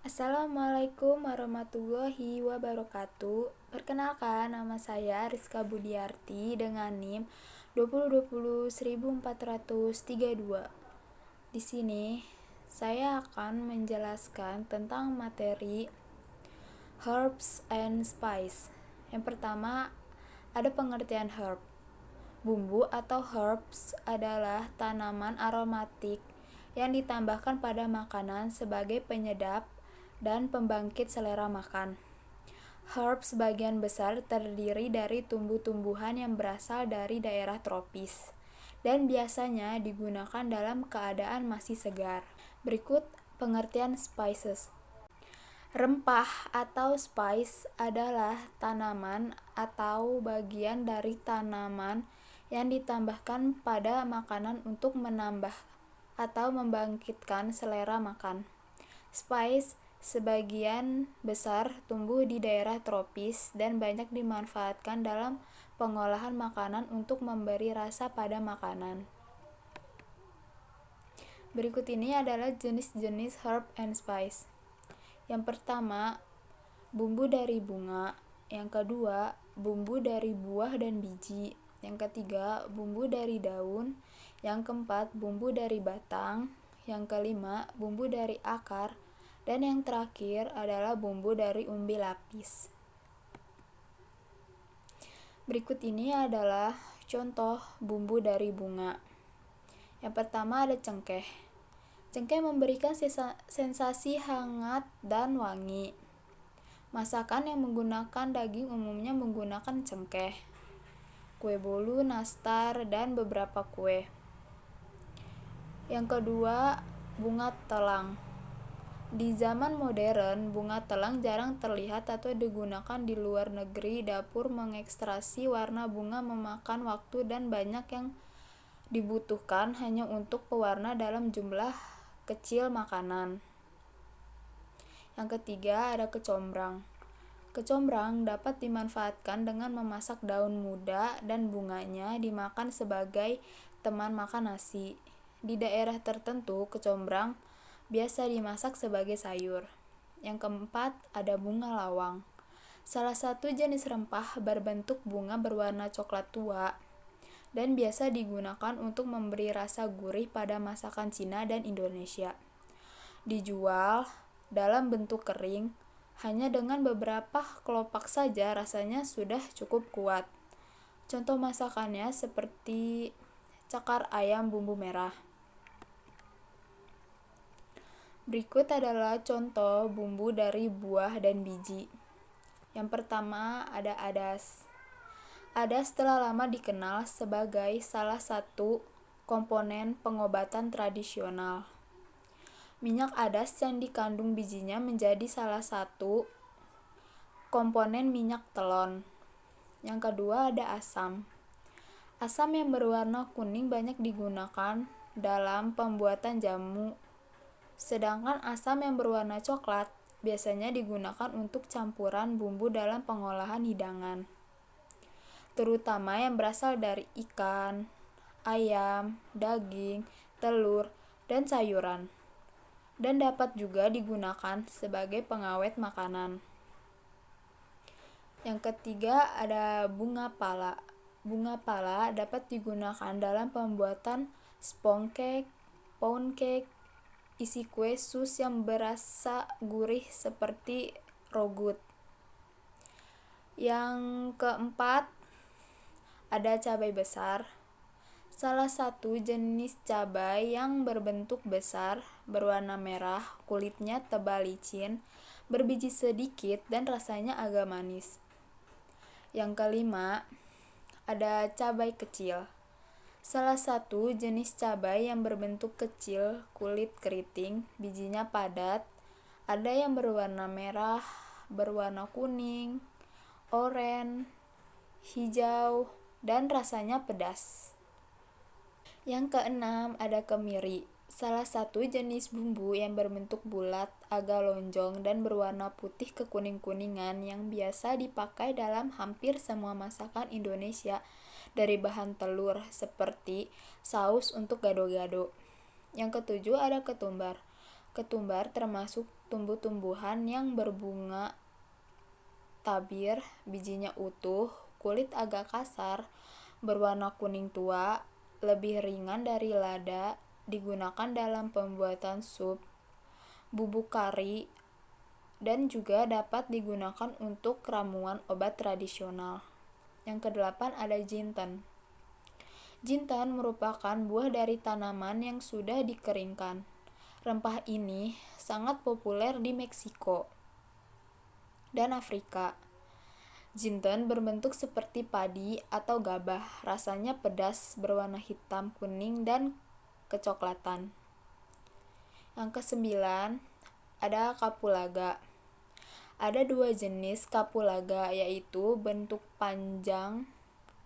Assalamualaikum warahmatullahi wabarakatuh. Perkenalkan, nama saya Rizka Budiarti dengan NIM 2020-1432. Di sini saya akan menjelaskan tentang materi herbs and spice. Yang pertama, ada pengertian herb. Bumbu atau herbs adalah tanaman aromatik yang ditambahkan pada makanan sebagai penyedap dan pembangkit selera makan. Herbs sebagian besar terdiri dari tumbuh-tumbuhan yang berasal dari daerah tropis dan biasanya digunakan dalam keadaan masih segar. Berikut pengertian spices. Rempah atau spice adalah tanaman atau bagian dari tanaman yang ditambahkan pada makanan untuk menambah atau membangkitkan selera makan. Spice sebagian besar tumbuh di daerah tropis dan banyak dimanfaatkan dalam pengolahan makanan untuk memberi rasa pada makanan. Berikut ini adalah jenis-jenis herb and spice. Yang pertama, bumbu dari bunga. Yang kedua, bumbu dari buah dan biji. Yang ketiga, bumbu dari daun. Yang keempat, bumbu dari batang. Yang kelima, bumbu dari akar. Dan yang terakhir adalah bumbu dari umbi lapis. Berikut ini adalah contoh bumbu dari bunga. Yang pertama ada cengkeh. Cengkeh memberikan sensasi hangat dan wangi. Masakan yang menggunakan daging umumnya menggunakan cengkeh, kue bolu, nastar, dan beberapa kue. Yang kedua, bunga telang. Di zaman modern, bunga telang jarang terlihat atau digunakan di luar negeri. Dapur mengekstraksi warna bunga memakan waktu dan banyak yang dibutuhkan hanya untuk pewarna dalam jumlah kecil makanan. Yang ketiga ada kecombrang. Kecombrang dapat dimanfaatkan dengan memasak daun muda dan bunganya dimakan sebagai teman makan nasi. Di daerah tertentu, kecombrang biasa dimasak sebagai sayur. Yang keempat ada bunga lawang. Salah satu jenis rempah berbentuk bunga berwarna coklat tua dan biasa digunakan untuk memberi rasa gurih pada masakan Cina dan Indonesia. Dijual dalam bentuk kering, hanya dengan beberapa kelopak saja rasanya sudah cukup kuat. Contoh masakannya seperti cakar ayam bumbu merah. Berikut adalah contoh bumbu dari buah dan biji. Yang pertama ada adas. Adas telah lama dikenal sebagai salah satu komponen pengobatan tradisional. Minyak adas yang dikandung bijinya menjadi salah satu komponen minyak telon. Yang kedua ada asam. Asam yang berwarna kuning banyak digunakan dalam pembuatan jamu. Sedangkan asam yang berwarna coklat biasanya digunakan untuk campuran bumbu dalam pengolahan hidangan, terutama yang berasal dari ikan, ayam, daging, telur, dan sayuran, dan dapat juga digunakan sebagai pengawet makanan. Yang ketiga ada bunga pala. Bunga pala dapat digunakan dalam pembuatan sponge cake, pound cake, isi kue sus yang berasa gurih seperti rogut. Yang keempat ada cabai besar. Salah satu jenis cabai yang berbentuk besar, berwarna merah, kulitnya tebal licin, berbiji sedikit dan rasanya agak manis. Yang kelima ada cabai kecil. Salah satu jenis cabai yang berbentuk kecil, kulit keriting, bijinya padat, ada yang berwarna merah, berwarna kuning, oranye, hijau, dan rasanya pedas. Yang keenam ada kemiri. Salah satu jenis bumbu yang berbentuk bulat, agak lonjong, dan berwarna putih kekuning-kuningan yang biasa dipakai dalam hampir semua masakan Indonesia dari bahan telur seperti saus untuk gado-gado. Yang ketujuh ada ketumbar. Ketumbar termasuk tumbuh-tumbuhan yang berbunga tabir, bijinya utuh, kulit agak kasar, berwarna kuning tua, lebih ringan dari lada, digunakan dalam pembuatan sup, bubuk kari, dan juga dapat digunakan untuk ramuan obat tradisional. Yang kedelapan ada jinten. Jinten merupakan buah dari tanaman yang sudah dikeringkan. Rempah ini sangat populer di Meksiko dan Afrika. Jinten berbentuk seperti padi atau gabah, rasanya pedas, berwarna hitam, kuning, dan kecoklatan. Yang kesembilan ada kapulaga. Ada dua jenis kapulaga, yaitu bentuk panjang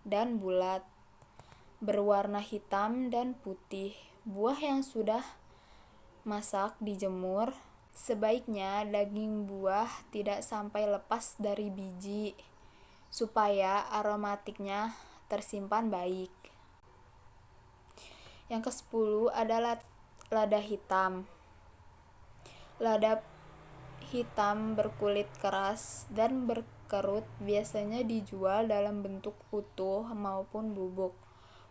dan bulat, berwarna hitam dan putih. Buah yang sudah masak dijemur, sebaiknya daging buah tidak sampai lepas dari biji, supaya aromatiknya tersimpan baik. Yang ke-10 adalah lada hitam. Lada hitam berkulit keras dan berkerut biasanya dijual dalam bentuk utuh maupun bubuk.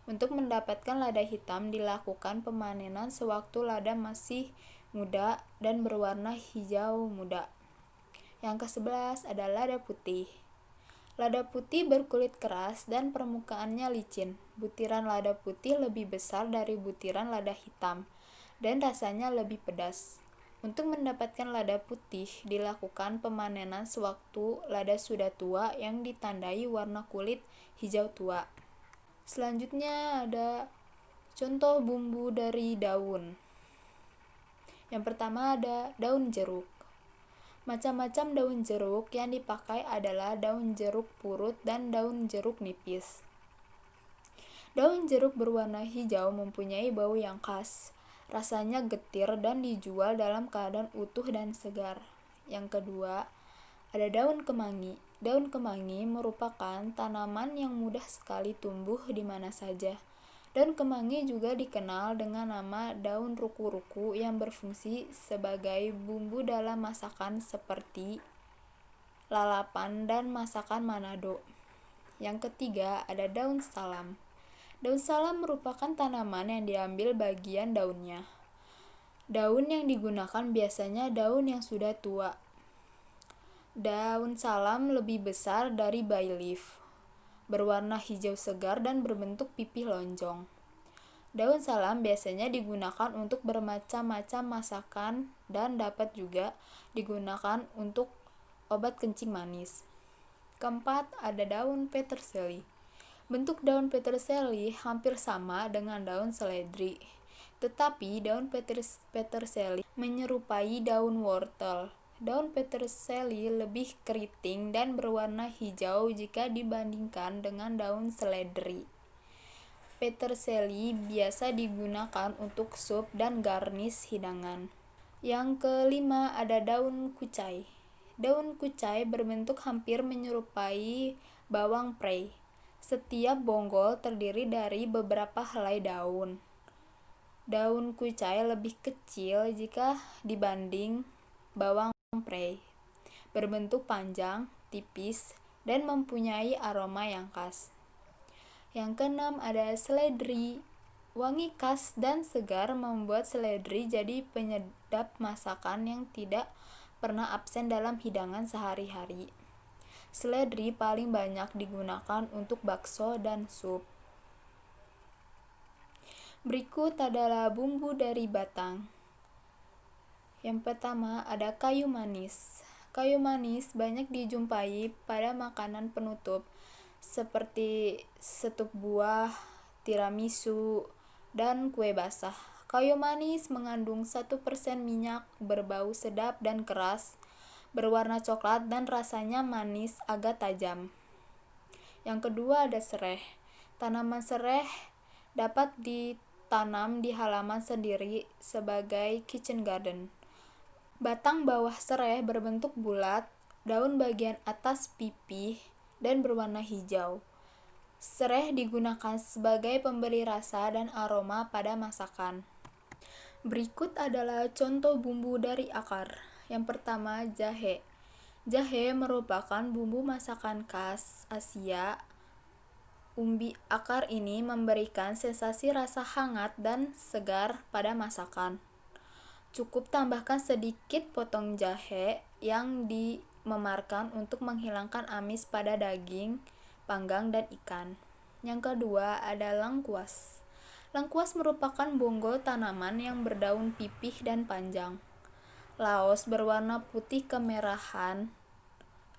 Untuk mendapatkan lada hitam dilakukan pemanenan sewaktu lada masih muda dan berwarna hijau muda. Yang ke-11 ada lada putih. Lada putih berkulit keras dan permukaannya licin. Butiran lada putih lebih besar dari butiran lada hitam dan rasanya lebih pedas. Untuk mendapatkan lada putih dilakukan pemanenan sewaktu lada sudah tua yang ditandai warna kulit hijau tua. Selanjutnya ada contoh bumbu dari daun. Yang pertama ada daun jeruk. Macam-macam daun jeruk yang dipakai adalah daun jeruk purut dan daun jeruk nipis. Daun jeruk berwarna hijau mempunyai bau yang khas. Rasanya getir dan dijual dalam keadaan utuh dan segar. Yang kedua, ada daun kemangi. Daun kemangi merupakan tanaman yang mudah sekali tumbuh di mana saja. Daun kemangi juga dikenal dengan nama daun ruku-ruku yang berfungsi sebagai bumbu dalam masakan seperti lalapan dan masakan Manado. Yang ketiga, ada daun salam. Daun salam merupakan tanaman yang diambil bagian daunnya. Daun yang digunakan biasanya daun yang sudah tua. Daun salam lebih besar dari bay leaf, berwarna hijau segar dan berbentuk pipih lonjong. Daun salam biasanya digunakan untuk bermacam-macam masakan dan dapat juga digunakan untuk obat kencing manis. Keempat, ada daun peterseli. Bentuk daun peterseli hampir sama dengan daun seledri, tetapi daun peterseli menyerupai daun wortel. Daun peterseli lebih keriting dan berwarna hijau jika dibandingkan dengan daun seledri. Peterseli biasa digunakan untuk sup dan garnish hidangan. Yang kelima ada daun kucai. Daun kucai berbentuk hampir menyerupai bawang prei. Setiap bonggol terdiri dari beberapa helai daun. Daun kucai lebih kecil jika dibanding bawang prei, berbentuk panjang, tipis, dan mempunyai aroma yang khas. Yang keenam ada seledri. Wangi khas dan segar membuat seledri jadi penyedap masakan yang tidak pernah absen dalam hidangan sehari-hari. Seledri paling banyak digunakan untuk bakso dan sup. Berikut adalah bumbu dari batang. Yang pertama ada kayu manis. Kayu manis banyak dijumpai pada makanan penutup seperti setup buah, tiramisu, dan kue basah. Kayu manis mengandung 1% minyak, berbau sedap dan keras, berwarna coklat dan rasanya manis agak tajam. Yang kedua ada sereh. Tanaman sereh dapat ditanam di halaman sendiri sebagai kitchen garden. Batang bawah sereh berbentuk bulat, daun bagian atas pipih dan berwarna hijau. Sereh digunakan sebagai pemberi rasa dan aroma pada masakan. Berikut adalah contoh bumbu dari akar. Yang pertama, jahe. Jahe merupakan bumbu masakan khas Asia. Umbi akar ini memberikan sensasi rasa hangat dan segar pada masakan. Cukup tambahkan sedikit potong jahe yang dimemarkan untuk menghilangkan amis pada daging, panggang, dan ikan. Yang kedua ada lengkuas. Lengkuas merupakan bonggol tanaman yang berdaun pipih dan panjang. Laos berwarna putih kemerahan,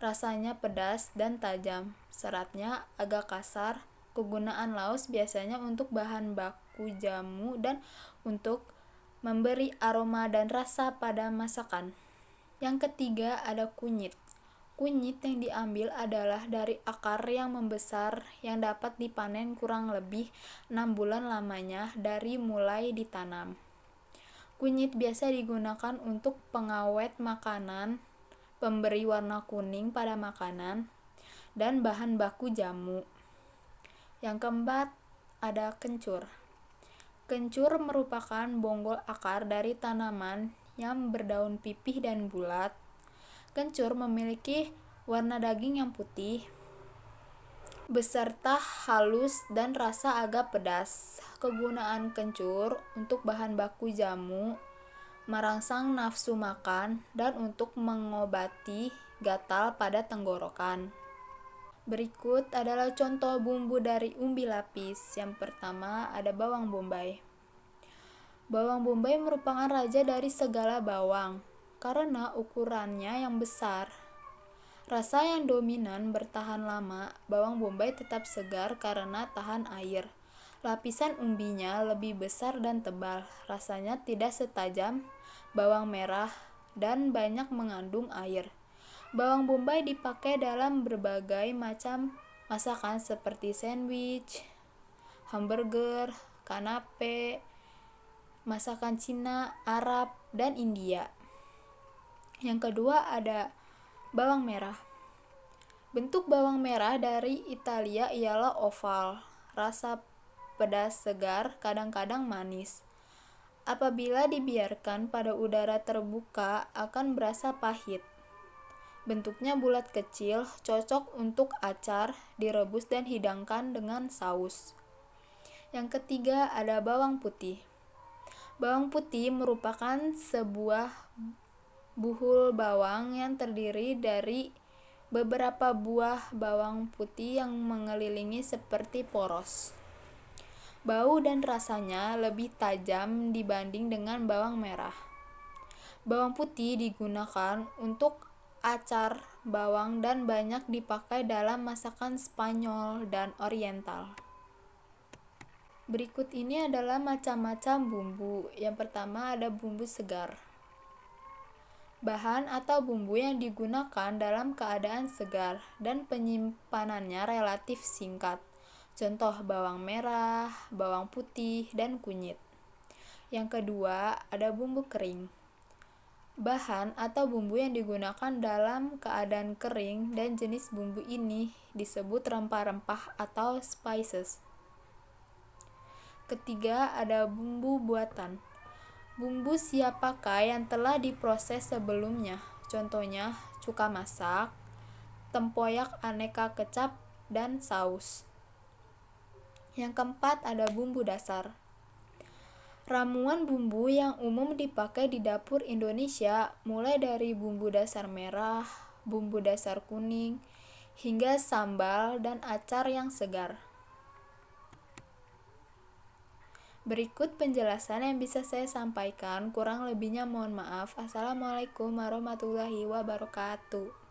rasanya pedas dan tajam, seratnya agak kasar. Kegunaan laos biasanya untuk bahan baku jamu dan untuk memberi aroma dan rasa pada masakan. Yang ketiga ada kunyit. Kunyit yang diambil adalah dari akar yang membesar yang dapat dipanen kurang lebih 6 bulan lamanya dari mulai ditanam. Kunyit biasa digunakan untuk pengawet makanan, pemberi warna kuning pada makanan, dan bahan baku jamu. Yang keempat ada kencur. Kencur merupakan bonggol akar dari tanaman yang berdaun pipih dan bulat. Kencur memiliki warna daging yang putih, beserta halus dan rasa agak pedas. Kegunaan kencur untuk bahan baku jamu, merangsang nafsu makan, dan untuk mengobati gatal pada tenggorokan. Berikut adalah contoh bumbu dari umbi lapis. Yang pertama ada bawang bombay. Bawang bombay merupakan raja dari segala bawang karena ukurannya yang besar. Rasa yang dominan bertahan lama. Bawang bombay tetap segar karena tahan air. Lapisan umbinya lebih besar dan tebal. Rasanya tidak setajam bawang merah dan banyak mengandung air. Bawang bombay dipakai dalam berbagai macam masakan seperti sandwich, hamburger, kanape, masakan Cina, Arab, dan India. Yang kedua ada bawang merah. Bentuk bawang merah dari Italia ialah oval. Rasa pedas segar, kadang-kadang manis. Apabila dibiarkan pada udara terbuka akan berasa pahit. Bentuknya bulat kecil, cocok untuk acar, direbus dan hidangkan dengan saus. Yang ketiga ada bawang putih. Bawang putih merupakan sebuah buhul bawang yang terdiri dari beberapa buah bawang putih yang mengelilingi seperti poros. Bau dan rasanya lebih tajam dibanding dengan bawang merah. Bawang putih digunakan untuk acar bawang dan banyak dipakai dalam masakan Spanyol dan Oriental. Berikut ini adalah macam-macam bumbu. Yang pertama ada bumbu segar. Bahan atau bumbu yang digunakan dalam keadaan segar dan penyimpanannya relatif singkat. Contoh bawang merah, bawang putih, dan kunyit. Yang kedua ada bumbu kering. Bahan atau bumbu yang digunakan dalam keadaan kering dan jenis bumbu ini disebut rempah-rempah atau spices. Ketiga ada bumbu buatan. Bumbu siap pakai yang telah diproses sebelumnya. Contohnya cuka masak, tempoyak aneka kecap, dan saus. Yang keempat ada bumbu dasar. Ramuan bumbu yang umum dipakai di dapur Indonesia mulai dari bumbu dasar merah, bumbu dasar kuning, hingga sambal dan acar yang segar. Berikut penjelasan yang bisa saya sampaikan, kurang lebihnya mohon maaf. Assalamualaikum warahmatullahi wabarakatuh.